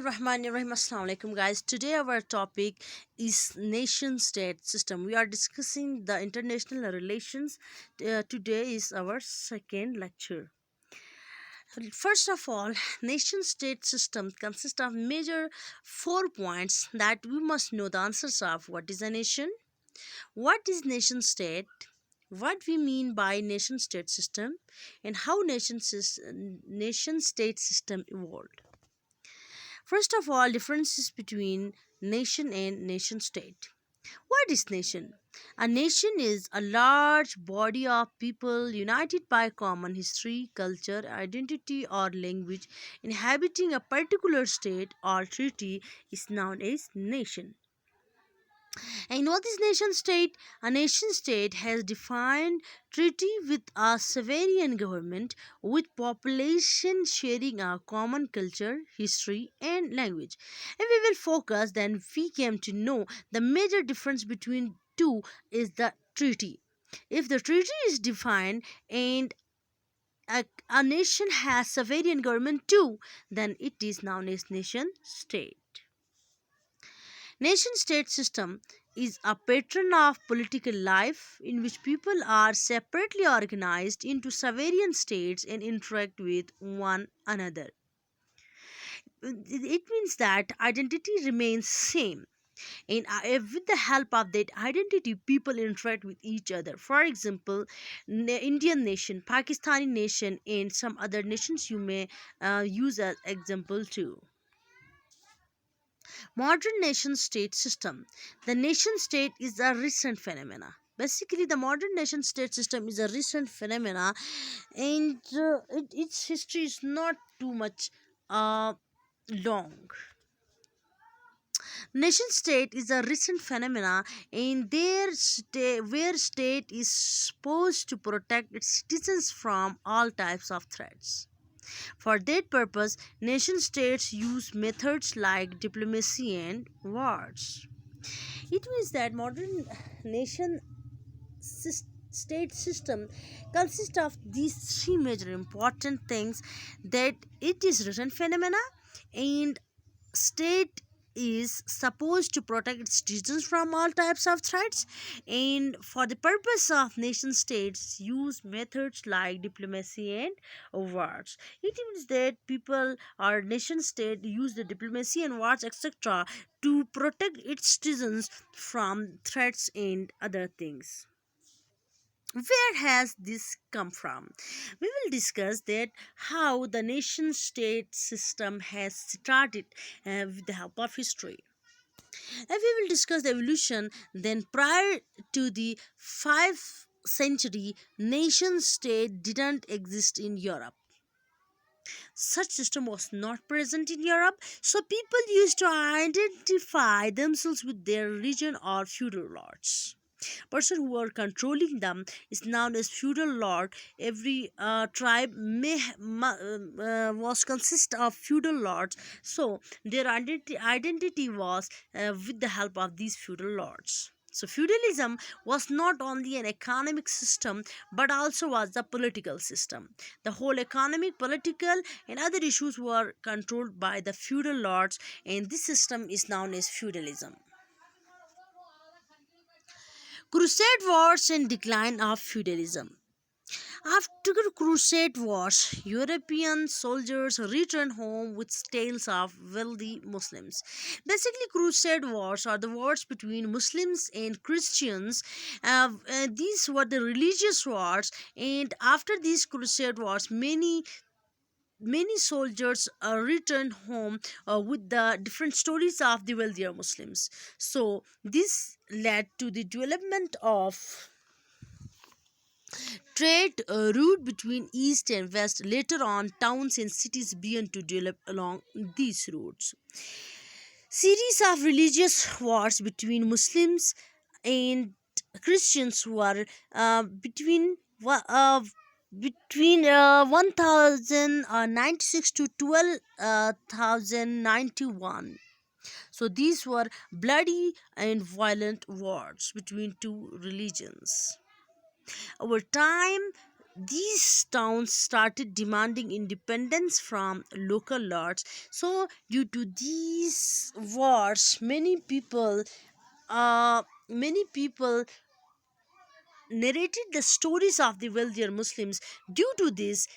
Bismillahirrahmanirrahim. Assalamu alaikum, guys. Today our topic is nation state system. We are discussing the international relations. Today is our second lecture. First of all, nation state system consists of major 4 points that we must know the answers of. What is a nation? What is nation state? What we mean by nation state system, and how nation state system evolved. First of all, differences between nation and nation state. What is nation? A nation is a large body of people united by common history, culture, identity, or language. Inhabiting a particular state or treaty is known as nation. And what is nation state? A nation state has defined treaty with a sovereign government with population sharing a common culture, history, and language. And we will focus, then we came to know the major difference between two is the treaty. If the treaty is defined and a nation has sovereign government too, then it is known as nation state. Nation state system is a pattern of political life in which people are separately organized into sovereign states and interact with one another. It means that identity remains same, and with the help of that identity people interact with each other. For example, Indian nation, Pakistani nation, and some other nations you may use as example too. Modern nation state system. The nation state is a recent phenomena. Basically, the modern nation state system is a recent phenomena, and its history is not too much long. Nation state is a recent phenomena in where state is supposed to protect its citizens from all types of threats. For that purpose, nation states use methods like diplomacy and wars. It means that modern nation state system consists of these three major important things: that it is recent phenomena, and state is supposed to protect its citizens from all types of threats, and for the purpose of nation states use methods like diplomacy and wars. It means that people or nation state use the diplomacy and wars, etc., to protect its citizens from threats and other things. Where has this come from? We will discuss that how the nation state system has started with the help of history. And we will discuss the evolution. Then prior to the 5th century, nation state didn't exist in Europe. Such system was not present in Europe, so people used to identify themselves with their religion or feudal lords. Person who were controlling them is known as feudal lord. Every tribe was consist of feudal lords, so their identity was with the help of these feudal lords. So feudalism was not only an economic system but also was the political system. The whole economic, political, and other issues were controlled by the feudal lords, and this system is known as feudalism. Crusade Wars and Decline of Feudalism. After Crusade Wars, European soldiers returned home with tales of wealthy Muslims. Basically, Crusade Wars are the wars between Muslims and Christians. These were the religious wars, and after these Crusade Wars, many soldiers returned home with the different stories of the wealthier Muslims. So this led to the development of trade route between east and west. Later on, towns and cities began to develop along these routes. Series of religious wars between Muslims and Christians were between 1096 to 12,091. So these were bloody and violent wars between two religions. Over time, these towns started demanding independence from local lords. So due to these wars, many people narrated the stories of the wealthier Muslims. Due to this,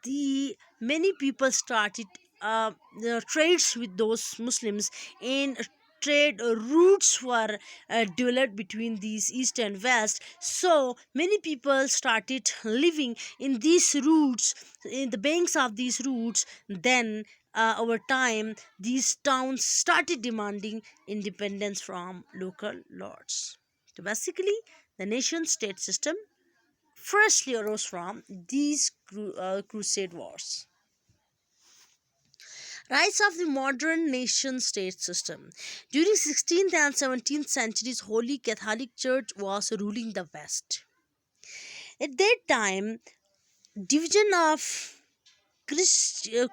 the many people started the trades with those Muslims, and trade routes were developed between these east and west. So many people started living in these routes, in the banks of these routes. Then over time, these towns started demanding independence from local lords. So basically, the nation state system freshly arose from these crusade wars. Rise of the modern nation state system. During 16th and 17th centuries, Holy Catholic Church was ruling the West. At that time, division of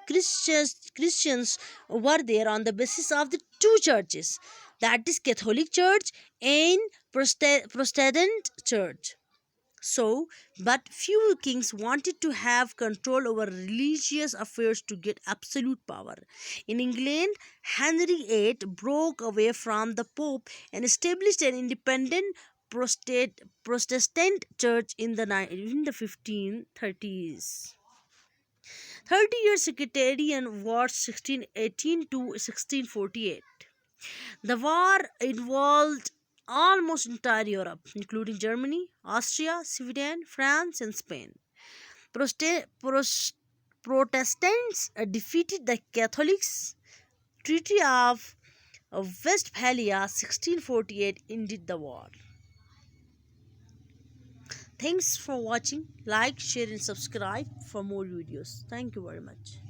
Christians were there on the basis of the two churches, that is Catholic Church and Protestant Church. So, but few kings wanted to have control over religious affairs to get absolute power. In England, Henry VIII broke away from the Pope and established an independent Protestant church in the 1530s. 30-year Sectarian War 1618 to 1648. The war involved almost entire Europe, including Germany, Austria, Sweden, France, and Spain. Protestants defeated the Catholics. Treaty of Westphalia 1648 ended the war. Thanks for watching. Like, share, and subscribe for more videos. Thank you very much.